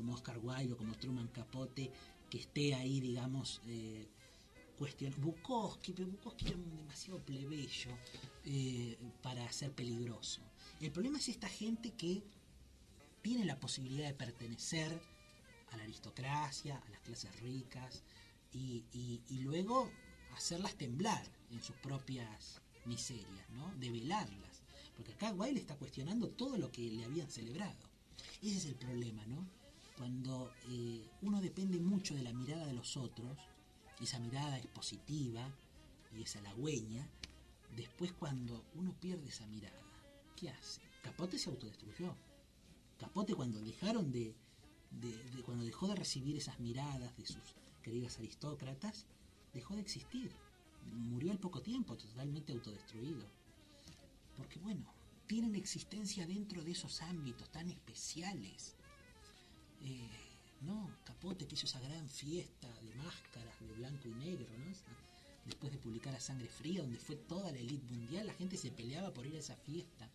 como Oscar Wilde o como Truman Capote que esté ahí, digamos, Bukowski, pero Bukowski era demasiado plebeyo para ser peligroso. El problema es esta gente que tiene la posibilidad de pertenecer a la aristocracia, a las clases ricas, y luego hacerlas temblar en sus propias miserias, ¿no? Develarlas. Porque acá Wilde está cuestionando todo lo que le habían celebrado. Ese es el problema, ¿no? Cuando uno depende mucho de la mirada de los otros, esa mirada es positiva y es halagüeña, después cuando uno pierde esa mirada, ¿qué hace? Capote se autodestruyó. Capote cuando dejaron cuando dejó de recibir esas miradas de sus queridos aristócratas, dejó de existir. Murió al poco tiempo, totalmente autodestruido. Porque bueno, tienen existencia dentro de esos ámbitos tan especiales. No, Capote que hizo esa gran fiesta de máscaras de blanco y negro, ¿no? Después de publicar A Sangre Fría, donde fue toda la élite mundial, la gente se peleaba por ir a esa fiesta.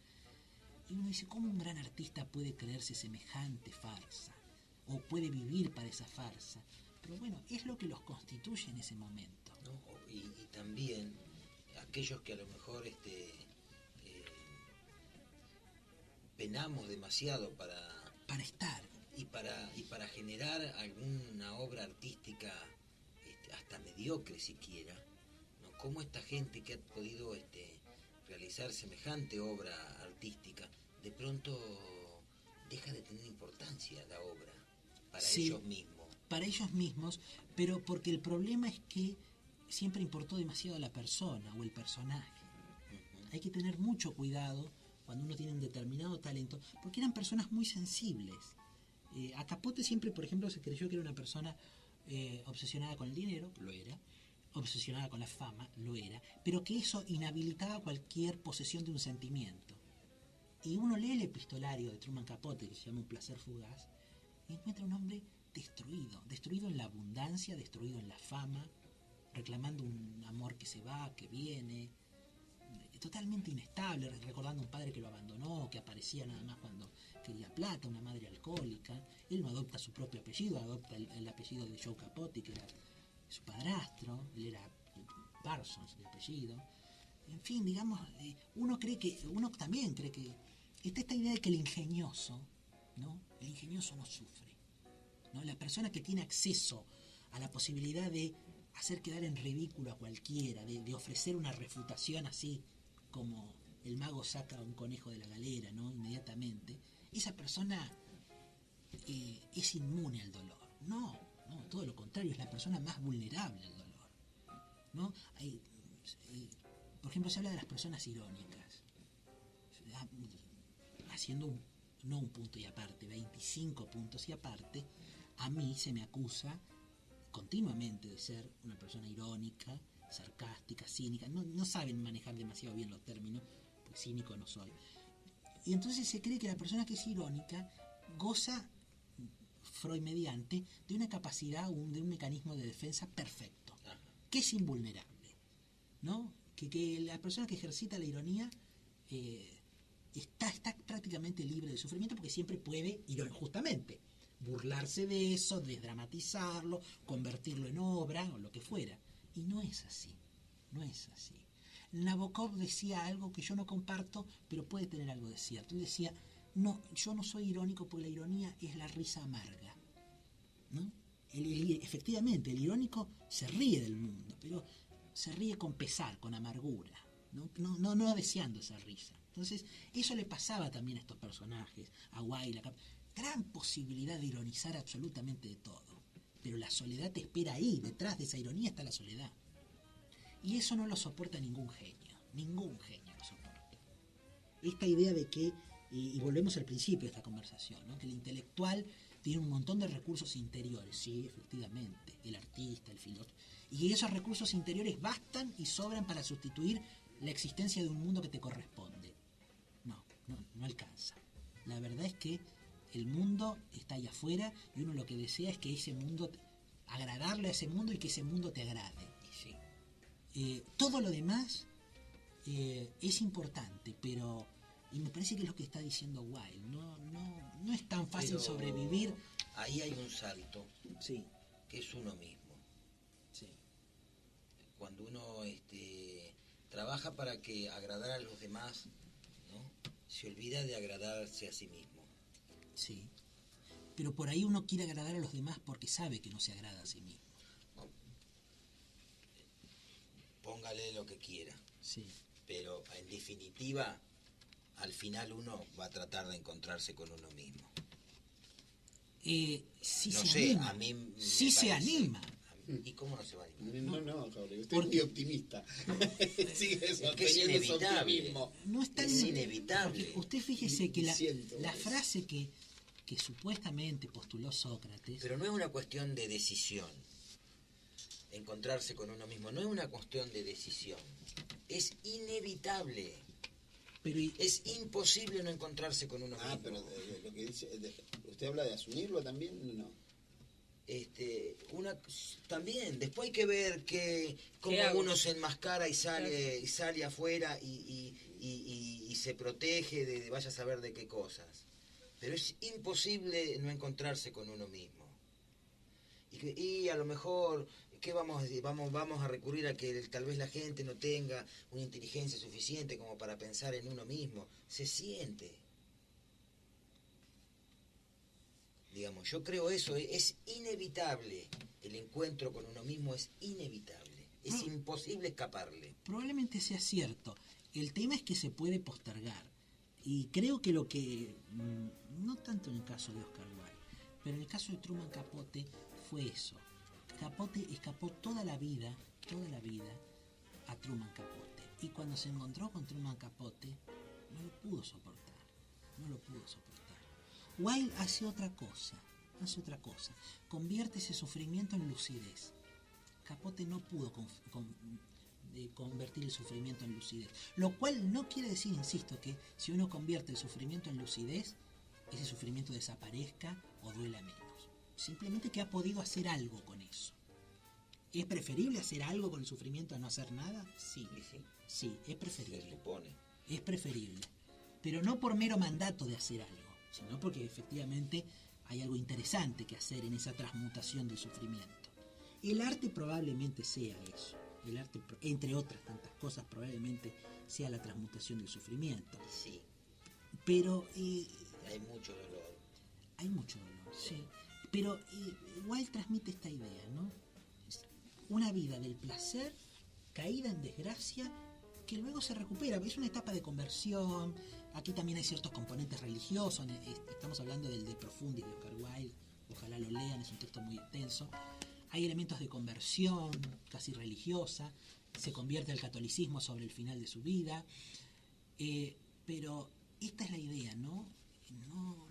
Y uno dice, ¿cómo un gran artista puede creerse semejante farsa? O puede vivir para esa farsa. Pero bueno, es lo que los constituye en ese momento. ¿No? Y también aquellos que a lo mejor penamos demasiado para estar y para generar alguna obra artística hasta mediocre siquiera, ¿no? Cómo esta gente que ha podido realizar semejante obra artística de pronto deja de tener importancia la obra para ellos mismos. Para ellos mismos, pero porque el problema es que siempre importó demasiado la persona o el personaje. Uh-huh. Hay que tener mucho cuidado cuando uno tiene un determinado talento, porque eran personas muy sensibles. A Capote siempre, por ejemplo, se creyó que era una persona obsesionada con el dinero, lo era, obsesionada con la fama, lo era, pero que eso inhabilitaba cualquier posesión de un sentimiento. Y uno lee el epistolario de Truman Capote, que se llama Un placer fugaz, y encuentra un hombre destruido en la abundancia, destruido en la fama, reclamando un amor que se va, que viene, totalmente inestable, recordando a un padre que lo abandonó, que aparecía nada más cuando quería plata, una madre alcohólica. Él no adopta su propio apellido, adopta el apellido de Joe Capote, que era su padrastro, él era Parsons de apellido. En fin, digamos, uno también cree que está esta idea de que el ingenioso no sufre, ¿no? La persona que tiene acceso a la posibilidad de hacer quedar en ridículo a cualquiera, de ofrecer una refutación así como el mago saca un conejo de la galera, ¿no? Inmediatamente, esa persona es inmune al dolor. No, todo lo contrario, es la persona más vulnerable al dolor, ¿no? Por ejemplo, se habla de las personas irónicas, haciendo un punto y aparte, 25 puntos y aparte. A mí se me acusa continuamente de ser una persona irónica, sarcástica, cínica. No saben manejar demasiado bien los términos, pues cínico no soy. Y entonces se cree que la persona que es irónica goza, Freud mediante, de una capacidad, de un mecanismo de defensa perfecto, que es invulnerable, ¿no? Que la persona que ejercita la ironía está prácticamente libre de sufrimiento, porque siempre puede, justamente, burlarse de eso, desdramatizarlo, convertirlo en obra o lo que fuera. Y no es así. Nabokov decía algo que yo no comparto, pero puede tener algo de cierto. Él decía, no, yo no soy irónico porque la ironía es la risa amarga, ¿no? Efectivamente, el irónico se ríe del mundo, pero se ríe con pesar, con amargura, no deseando esa risa. Entonces, eso le pasaba también a estos personajes, a Wilde, gran posibilidad de ironizar absolutamente de todo, pero la soledad te espera ahí, detrás de esa ironía está la soledad, y eso no lo soporta ningún genio lo soporta. Esta idea de que, y volvemos al principio de esta conversación, ¿no? Que el intelectual tiene un montón de recursos interiores, sí, efectivamente, el artista, el filósofo, y esos recursos interiores bastan y sobran para sustituir la existencia de un mundo que te corresponde. No alcanza. La verdad es que el mundo está allá afuera y uno lo que desea es que ese mundo, agradarle a ese mundo y que ese mundo te agrade. Sí. Todo lo demás es importante, pero, y me parece que es lo que está diciendo Wilde, no es tan fácil sobrevivir ahí hay un salto, Sí, que es uno mismo. sí. Cuando uno trabaja para que agradar a los demás, ¿no? Se olvida de agradarse a sí mismo. Sí. Pero por ahí uno quiere agradar a los demás porque sabe que no se agrada a sí mismo. ¿No? Póngale lo que quiera. Sí. Pero en definitiva, al final uno va a tratar de encontrarse con uno mismo. Sí No se sé, anima. a mí me Sí se parece. anima. ¿Y cómo no se va a animar? No, Jorge, usted Porque- es muy optimista. Sigue Es que es sosteniendo su inevitable. optimismo. No es tan Es inevitable. Usted fíjese que Siento la eso. frase que supuestamente postuló Sócrates, Pero no es una cuestión de decisión. Encontrarse con uno mismo no es una cuestión de decisión. Es inevitable. pero Es imposible no encontrarse con uno mismo. Pero lo que dice, ¿usted habla de asumirlo también? No. También, después hay que ver cómo hago? uno se enmascara y sale afuera y se protege de vaya a saber de qué cosas. Pero es imposible no encontrarse con uno mismo. Y a lo mejor, ¿qué vamos a decir? Vamos a recurrir a que tal vez la gente no tenga una inteligencia suficiente como para pensar en uno mismo. Se siente. Digamos, yo creo eso, es inevitable. El encuentro con uno mismo es inevitable. Es imposible escaparle. probablemente sea cierto. El tema es que se puede postergar. Y creo que lo que, no tanto en el caso de Oscar Wilde, pero en el caso de Truman Capote fue eso. Capote escapó toda la vida a Truman Capote. Y cuando se encontró con Truman Capote, no lo pudo soportar. Wilde hace otra cosa. Convierte ese sufrimiento en lucidez. Capote no pudo convertir el sufrimiento en lucidez. Lo cual no quiere decir, insisto, que si uno convierte el sufrimiento en lucidez, ese sufrimiento desaparezca o duela menos. Simplemente que ha podido hacer algo con eso. ¿Es preferible hacer algo con el sufrimiento a no hacer nada? Sí, es Se preferible. supone. Es preferible. Pero no por mero mandato de hacer algo, sino porque efectivamente hay algo interesante que hacer en esa transmutación del sufrimiento. El arte probablemente sea eso. El arte, entre otras tantas cosas, probablemente sea la transmutación del sufrimiento. Sí, Pero hay mucho dolor. hay mucho dolor, sí. Pero Wilde transmite esta idea, ¿no? Es una vida del placer, caída en desgracia, que luego se recupera. Es una etapa de conversión. Aquí también hay ciertos componentes religiosos. Estamos hablando del De Profundis de Oscar Wilde. Ojalá lo lean, es un texto muy extenso. Hay elementos de conversión casi religiosa. Se convierte al catolicismo sobre el final de su vida. Pero esta es la idea, ¿no?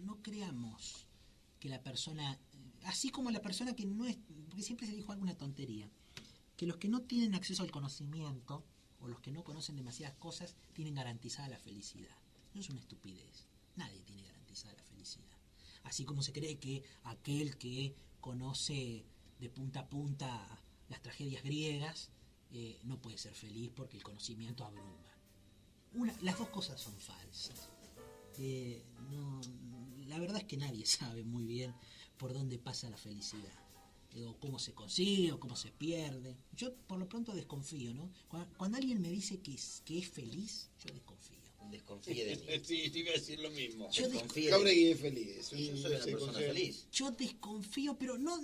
No creamos que la persona, así como la persona que no es, porque siempre se dijo alguna tontería, que los que no tienen acceso al conocimiento o los que no conocen demasiadas cosas tienen garantizada la felicidad. No es una estupidez. Nadie tiene garantizada la felicidad. Así como se cree que aquel que conoce de punta a punta las tragedias griegas no puede ser feliz porque el conocimiento abruma. Las dos cosas son falsas. La verdad es que nadie sabe muy bien por dónde pasa la felicidad, o cómo se consigue, o cómo se pierde. Yo por lo pronto desconfío, ¿no? Cuando alguien me dice que es feliz, yo desconfío. Desconfíe de mí. Sí, te iba a decir lo mismo. Desconfíe de mí. Jauregui es feliz. Yo soy una persona feliz. Yo desconfío, pero no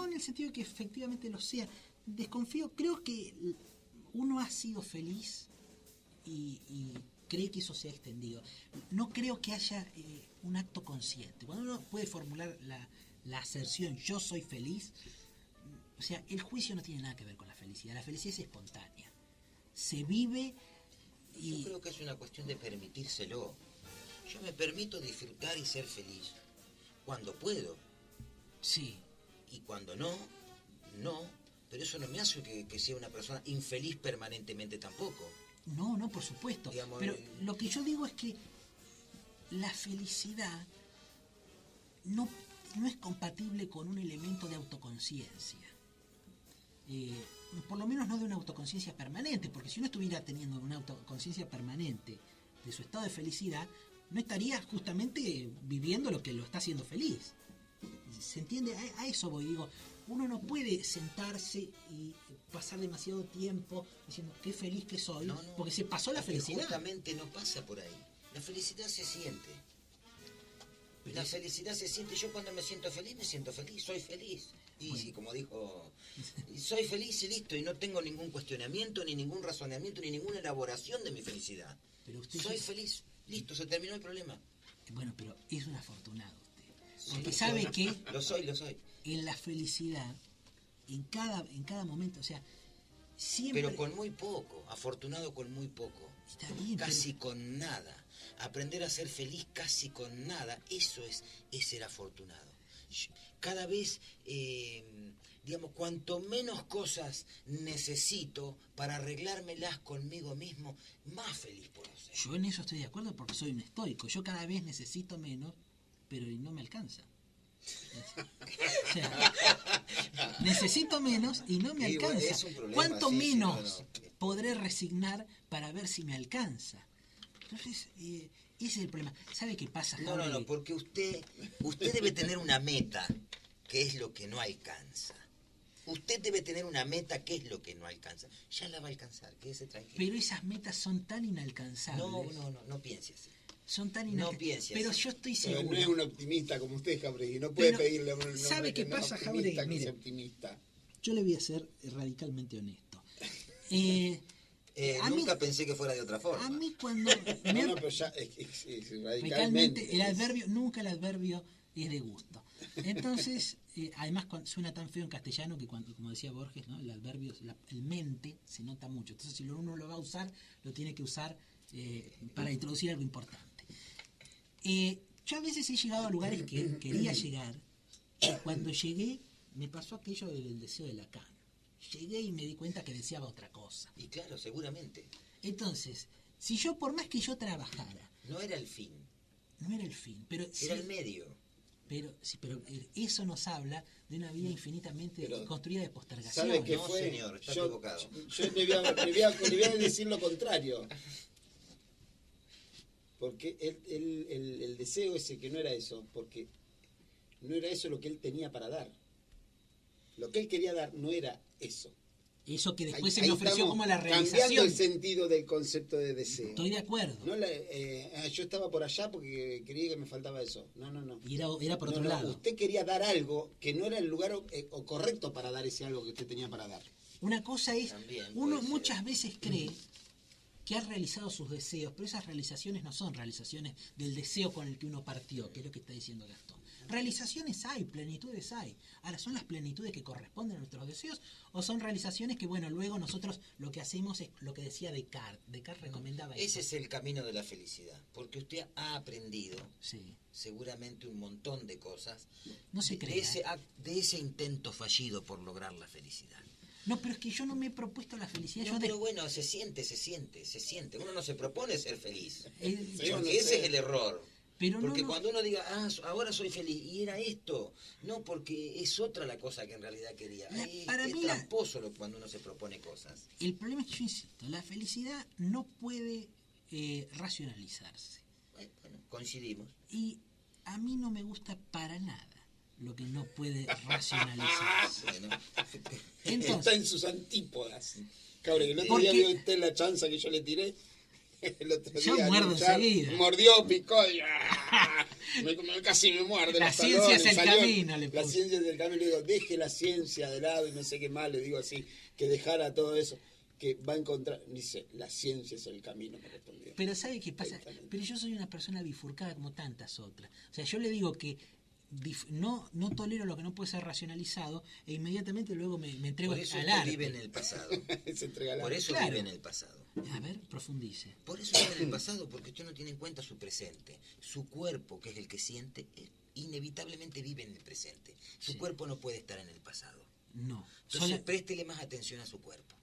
en el sentido de que efectivamente lo sea. Desconfío, creo que uno ha sido feliz y cree que eso se ha extendido. No creo que haya un acto consciente. Cuando uno puede formular la aserción yo soy feliz, o sea, el juicio no tiene nada que ver con la felicidad. La felicidad es espontánea. Se vive y... Yo creo que es una cuestión de permitírselo. Yo me permito disfrutar y ser feliz. Cuando puedo. Sí. Y cuando no. Pero eso no me hace que sea una persona infeliz permanentemente tampoco. No, por supuesto. Digamos, pero lo que yo digo es que la felicidad no es compatible con un elemento de autoconciencia. Por lo menos no de una autoconciencia permanente, porque si uno estuviera teniendo una autoconciencia permanente de su estado de felicidad, no estaría justamente viviendo lo que lo está haciendo feliz. ¿Se entiende? A eso voy, digo, uno no puede sentarse y pasar demasiado tiempo diciendo qué feliz que soy, No, porque se pasó la porque felicidad. justamente no pasa por ahí. La felicidad se siente. Pero La es- felicidad se siente. Yo cuando me siento feliz, soy feliz. Y Bueno. sí, como dijo, soy feliz y listo, y no tengo ningún cuestionamiento, ni ningún razonamiento, ni ninguna elaboración de mi felicidad. Pero usted Soy sí- feliz, listo, se terminó el problema. Bueno, pero es un afortunado usted. Sí, Porque lo sabe soy. que Lo soy. en la felicidad, en cada momento, o sea, siempre... Pero con muy poco, afortunado con muy poco. Está bien, Casi con nada. Aprender a ser feliz casi con nada, eso es ser afortunado. Cada vez, digamos, cuanto menos cosas necesito para arreglármelas conmigo mismo, más feliz puedo ser. Yo en eso estoy de acuerdo porque soy un estoico. Yo cada vez necesito menos, pero no me alcanza. O sea, necesito menos y no me Y bueno, alcanza. es un problema, ¿Cuánto sí, sí, menos no. podré resignar para ver si me alcanza? Entonces, ese es el problema. ¿Sabe qué pasa, No, Jauregui? porque usted debe tener una meta, que es lo que no alcanza. Usted debe tener una meta, que es lo que no alcanza. Ya la va a alcanzar, quédese tranquilo. Pero esas metas son tan inalcanzables. No piense así. Son tan No inalcanzables. piense Pero así. yo estoy Pero seguro. no es un optimista como usted, Jauregui. No puede Pero, pedirle a un hombre ¿sabe qué que no es pasa, optimista Jauregui? que Mire. sea optimista. Yo le voy a ser radicalmente honesto. A mí- Nunca pensé que fuera de otra forma. A mí cuando me No, han- no, pero ya es radicalmente. radicalmente el adverbio, nunca el adverbio es de gusto. Entonces, además suena tan feo en castellano que cuando, como decía Borges, ¿no? El adverbio, el mente, se nota mucho. Entonces, si uno lo va a usar, lo tiene que usar para introducir algo importante. Yo a veces he llegado a lugares que quería llegar, y cuando llegué me pasó aquello del deseo de Lacan. Llegué y me di cuenta que deseaba otra cosa. Y claro, seguramente. Entonces, si yo, por más que yo trabajara, No era el fin, no era el fin, pero sí, era el medio. pero eso nos habla de una vida infinitamente Pero, construida de postergación. ¿Sabe qué No, fue? señor, está equivocado. Yo le voy a decir lo contrario. Porque el deseo ese, que no era eso, porque no era eso lo que él tenía para dar. Lo que él quería dar no era eso. Eso que después Ahí- se me ahí ofreció estamos como la cambiando realización. el sentido del concepto de deseo. Estoy de acuerdo. No yo estaba por allá porque creía que me faltaba eso. No. Y era por No, otro no, lado. usted quería dar algo que no era el lugar o correcto para dar ese algo que usted tenía para dar. Una cosa es, También uno puede ser. muchas veces cree que ha realizado sus deseos, pero esas realizaciones no son realizaciones del deseo con el que uno partió, que es lo que está diciendo Gastón. Realizaciones hay, plenitudes hay. Ahora, ¿son las plenitudes que corresponden a nuestros deseos? ¿O son realizaciones que, bueno, luego nosotros lo que hacemos es lo que decía Descartes? Descartes recomendaba eso. Ese es el camino de la felicidad, porque usted ha aprendido Sí. seguramente un montón de cosas No se de crea. de ese intento fallido por lograr la felicidad. No, pero es que yo no me he propuesto la felicidad. No, yo pero bueno, se siente. Uno no se propone ser feliz. eh, Sí, Porque no ese sé. es el error. Pero Porque no, cuando uno diga, ahora soy feliz, y era esto, no, porque es otra la cosa que en realidad quería. Para Es mí tramposo cuando uno se propone cosas. el problema es que yo insisto, la felicidad no puede racionalizarse. Bueno, coincidimos. Y a mí no me gusta para nada lo que no puede racionalizarse. Bueno, Entonces, Está en sus antípodas. Cabrón, el otro ¿Por día qué? vio usted la chanza que yo le tiré. El otro Yo día, muerdo luchar, enseguida. mordió, picó y casi me muerde. La los ciencia es talones, el salió- camino, le La puse. ciencia es el camino. Le digo, deje la ciencia de lado y no sé qué más. Le digo así, que dejara todo eso. Que va a encontrar. Dice, la ciencia es el camino, me respondió. pero ¿sabe qué pasa? Exactamente. Pero yo soy una persona bifurcada como tantas otras. O sea, yo le digo que no tolero lo que no puede ser racionalizado e inmediatamente luego me entrego por eso al usted arte. vive en el pasado. Se entrega la Por eso Claro. vive en el pasado. A ver, profundice. Por eso vive en el pasado, porque usted no tiene en cuenta su presente. Su cuerpo, que es el que siente, inevitablemente vive en el presente. Su Sí. cuerpo no puede estar en el pasado. No. Entonces préstele más atención a su cuerpo.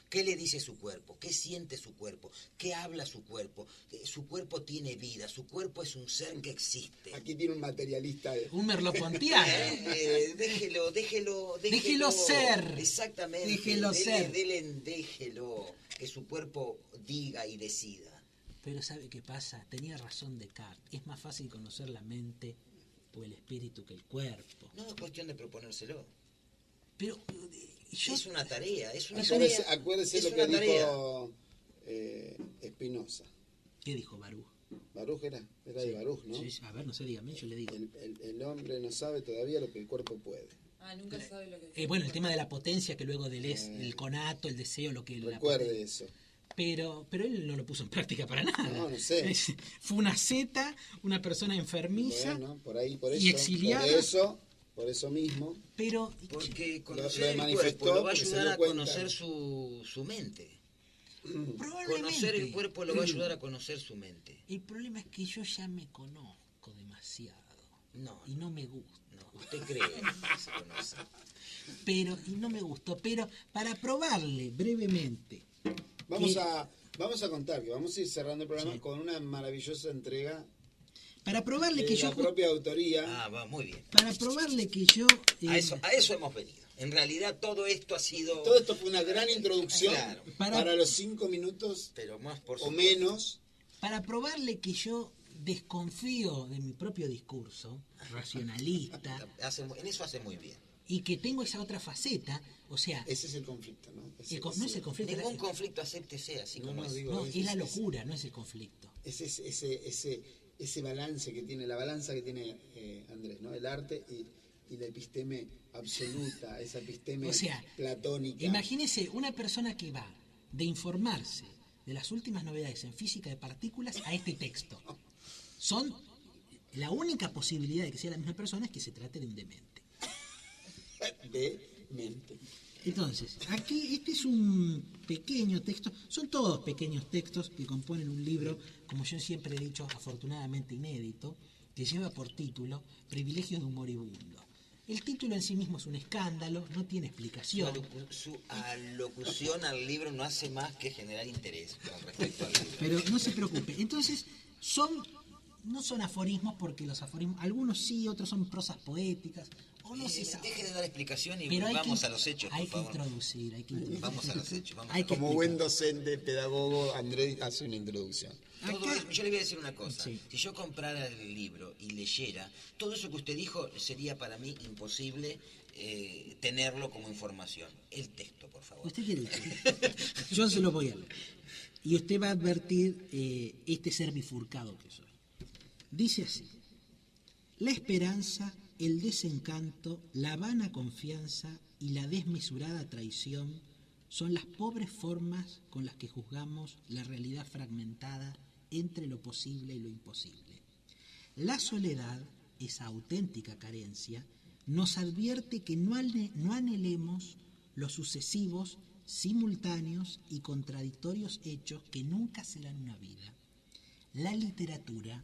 ¿Qué le dice su cuerpo? ¿Qué siente su cuerpo? ¿Qué habla su cuerpo? Su cuerpo tiene vida, su cuerpo es un ser que existe. Aquí tiene un materialista. Un merlopontiano. Déjelo ser. Exactamente. Déjelo ser. Déjelo. Que su cuerpo diga y decida. Pero ¿sabe qué pasa? Tenía razón Descartes. Es más fácil conocer la mente o el espíritu que el cuerpo. No es cuestión de proponérselo. Pero yo... Es una tarea, es una Acuérdese, tarea. acuérdese Es lo que una tarea. dijo Spinoza. ¿Qué dijo Baruch? Baruch era de Baruch, ¿no? Sí, a ver, no sé, dígame, yo le digo. El hombre no sabe todavía lo que el cuerpo puede. Nunca sabe lo que... Bueno, el tema de la potencia, que luego del conato, el deseo, lo que... Recuerde eso. Pero él no lo puso en práctica para nada. No sé. Fue una zeta, una persona enfermiza, Bueno, por eso, y exiliada. por eso mismo. Pero Porque Lo conocer el manifestó cuerpo lo va a porque se ayudar dio a cuenta. conocer su mente. probablemente... Conocer el cuerpo lo va a ayudar a conocer su mente. El problema es que yo ya me conozco demasiado. No, Y no me gusta. no, usted cree que se conoce. Y no me gustó. Pero para probarle brevemente... Vamos a contar que vamos a ir cerrando el programa Sí. con una maravillosa entrega Para probarle de que la yo... propia autoría. Ah, va, muy bien. Para probarle que yo... A eso hemos venido. En realidad todo esto ha sido... Todo esto fue una gran introducción Claro. para los 5 minutos Pero más por o supuesto. menos. Para probarle que yo desconfío de mi propio discurso racionalista En eso hace muy bien. y que tengo esa otra faceta, o sea, Ese es el conflicto, ¿no? no es el conflicto, Ningún conflicto acéptese así No, como no, es. digo, no, es- es la es- locura, no es el conflicto. Ese balance que tiene, la balanza que tiene Andrés, ¿no? El arte y la episteme absoluta, esa episteme O sea, platónica. Imagínese una persona que va de informarse de las últimas novedades en física de partículas a este texto. La única posibilidad de que sea la misma persona es que se trate de un demente. De mente. Entonces, aquí este es un pequeño texto, son todos pequeños textos que componen un libro, como yo siempre he dicho, afortunadamente inédito, que lleva por título Privilegios de un moribundo. El título en sí mismo es un escándalo, no tiene explicación. Su alocución al libro no hace más que generar interés con respecto al libro. Pero no se preocupe. Entonces, no son aforismos, porque los aforismos, algunos sí, otros son prosas poéticas, o no se sabe. Deje de dar explicación y Pero vamos a los hechos, hay por que favor. introducir, hay que introducir. Vamos a los hechos. Vamos Hay a que Como explicar. buen docente, pedagogo, Andrés hace una introducción. Todo Acá- eso- yo le voy a decir una cosa. Sí. Si yo comprara el libro y leyera, todo eso que usted dijo sería para mí imposible tenerlo como información. El texto, por favor. Usted quiere decir. Yo se lo voy a leer. Y usted va a advertir este ser bifurcado que soy. Dice así: la esperanza, el desencanto, la vana confianza y la desmesurada traición son las pobres formas con las que juzgamos la realidad fragmentada entre lo posible y lo imposible. La soledad, esa auténtica carencia, nos advierte que no anhelemos los sucesivos, simultáneos y contradictorios hechos que nunca serán una vida. La literatura,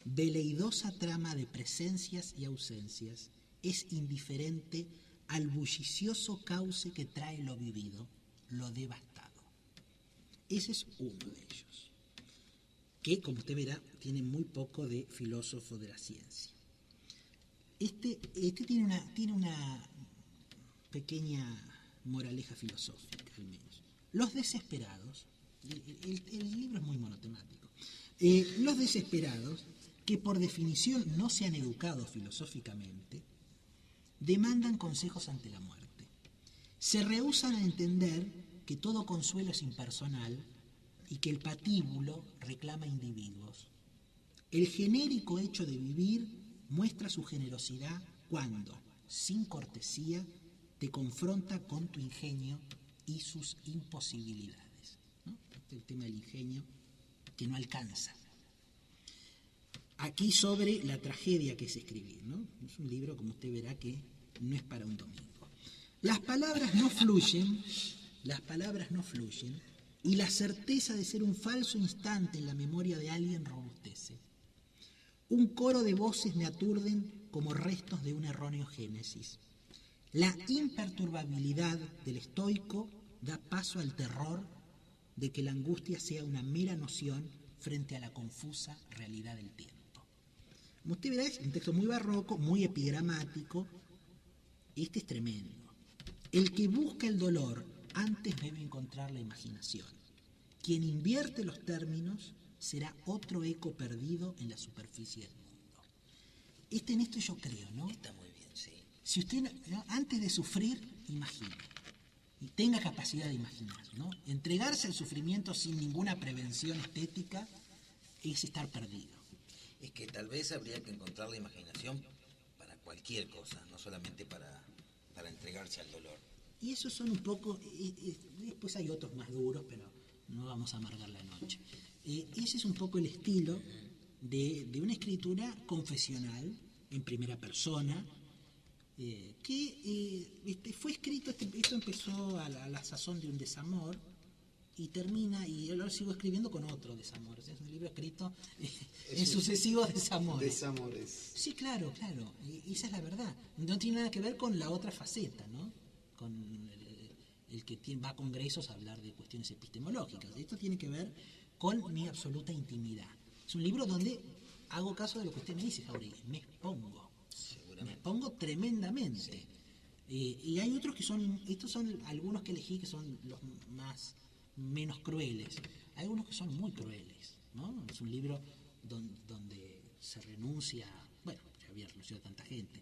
veleidosa trama de presencias y ausencias, es indiferente al bullicioso cauce que trae lo vivido, lo devastado. Ese es uno de ellos, que, como usted verá, tiene muy poco de filósofo de la ciencia. Este tiene una pequeña moraleja filosófica, al menos. Los desesperados, el libro es muy monotemático, los desesperados, que por definición no se han educado filosóficamente, demandan consejos ante la muerte. Se rehúsan a entender que todo consuelo es impersonal y que el patíbulo reclama individuos. El genérico hecho de vivir muestra su generosidad cuando, sin cortesía, te confronta con tu ingenio y sus imposibilidades, ¿no? Este es el tema del ingenio que no alcanza. Aquí sobre la tragedia que es escribir, ¿no? Es un libro, como usted verá, que no es para un domingo. Las palabras no fluyen y la certeza de ser un falso instante en la memoria de alguien robustece. Un coro de voces me aturden como restos de un erróneo génesis. La imperturbabilidad del estoico da paso al terror de que la angustia sea una mera noción frente a la confusa realidad del tiempo. Como usted verá, es un texto muy barroco, muy epigramático. Este es tremendo. El que busca el dolor antes debe encontrar la imaginación. Quien invierte los términos será otro eco perdido en la superficie del mundo. En esto yo creo, ¿no? Está muy bien, sí. Si usted, ¿no? Antes de sufrir, imagine. Y tenga capacidad de imaginar, ¿no? Entregarse al sufrimiento sin ninguna prevención estética es estar perdido. Es que tal vez habría que encontrar la imaginación para cualquier cosa, no solamente para entregarse al dolor. Y esos son un poco, después hay otros más duros, pero no vamos a amargar la noche. Ese es un poco el estilo de una escritura confesional en primera persona, que fue escrito, esto empezó a la sazón de un desamor y termina, y yo lo sigo escribiendo con otro desamor. Es un libro escrito en sucesivos desamores. Desamores. Sí, claro, y esa es la verdad. No tiene nada que ver con la otra faceta, ¿no? Con el que va a congresos a hablar de cuestiones epistemológicas. Esto tiene que ver con mi absoluta intimidad. Es un libro donde hago caso de lo que usted me dice, Jauregui. Me expongo tremendamente. Sí. Y hay otros que son, estos son algunos que elegí que son los menos crueles. Hay algunos que son muy crueles, ¿no? Es un libro donde se renuncia, bueno, ya había renunciado a tanta gente,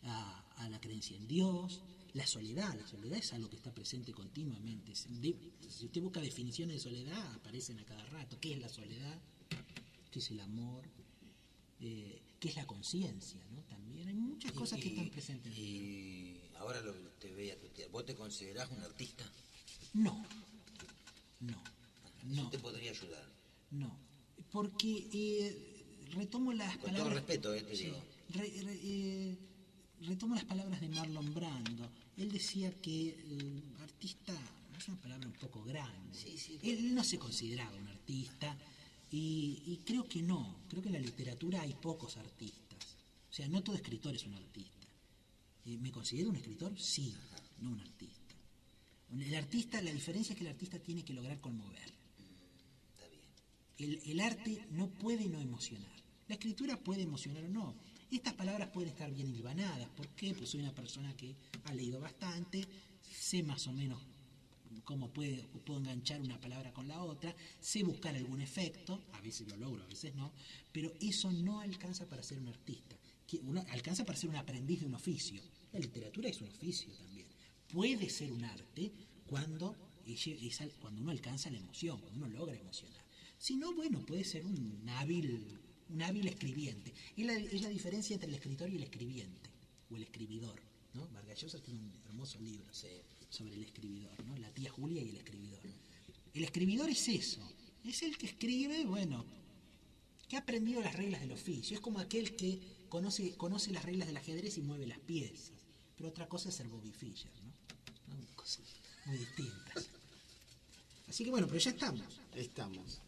a la creencia en Dios. La soledad es algo que está presente continuamente. Si usted busca definiciones de soledad, aparecen a cada rato. ¿Qué es la soledad? ¿Qué es el amor? ¿Qué es la conciencia? ¿No? También hay muchas cosas que están presentes. Y ahora te voy a tutear. ¿Vos te considerás un artista? No. Eso te podría ayudar. No, porque retomo las Con palabras... todo respeto, te digo. Retomo las palabras de Marlon Brando. Él decía que artista es una palabra un poco grande. Sí, Él no se consideraba un artista y creo que no. Creo que en la literatura hay pocos artistas. O sea, no todo escritor es un artista. ¿Me considero un escritor? Sí, no un artista. El artista, la diferencia es que el artista tiene que lograr conmover. Está bien. El arte no puede no emocionar. La escritura puede emocionar o no. Estas palabras pueden estar bien hilvanadas. ¿Por qué? Pues soy una persona que ha leído bastante, sé más o menos cómo puedo enganchar una palabra con la otra, sé buscar algún efecto, a veces lo logro, a veces no, pero eso no alcanza para ser un artista. Alcanza para ser un aprendiz de un oficio. La literatura es un oficio también. Puede ser un arte cuando uno alcanza la emoción, cuando uno logra emocionar. Si no, bueno, puede ser un hábil escribiente. Es la diferencia entre el escritor y el escribiente, o el escribidor, ¿no? Vargas Llosa tiene un hermoso libro sobre el escribidor, ¿no? La tía Julia y el escribidor. El escribidor es eso, es el que escribe, bueno, que ha aprendido las reglas del oficio. Es como aquel que conoce las reglas del ajedrez y mueve las piezas. Pero otra cosa es ser Bobby Fischer, ¿no? Cosas muy distintas. Así que bueno, pero ya estamos. Estamos.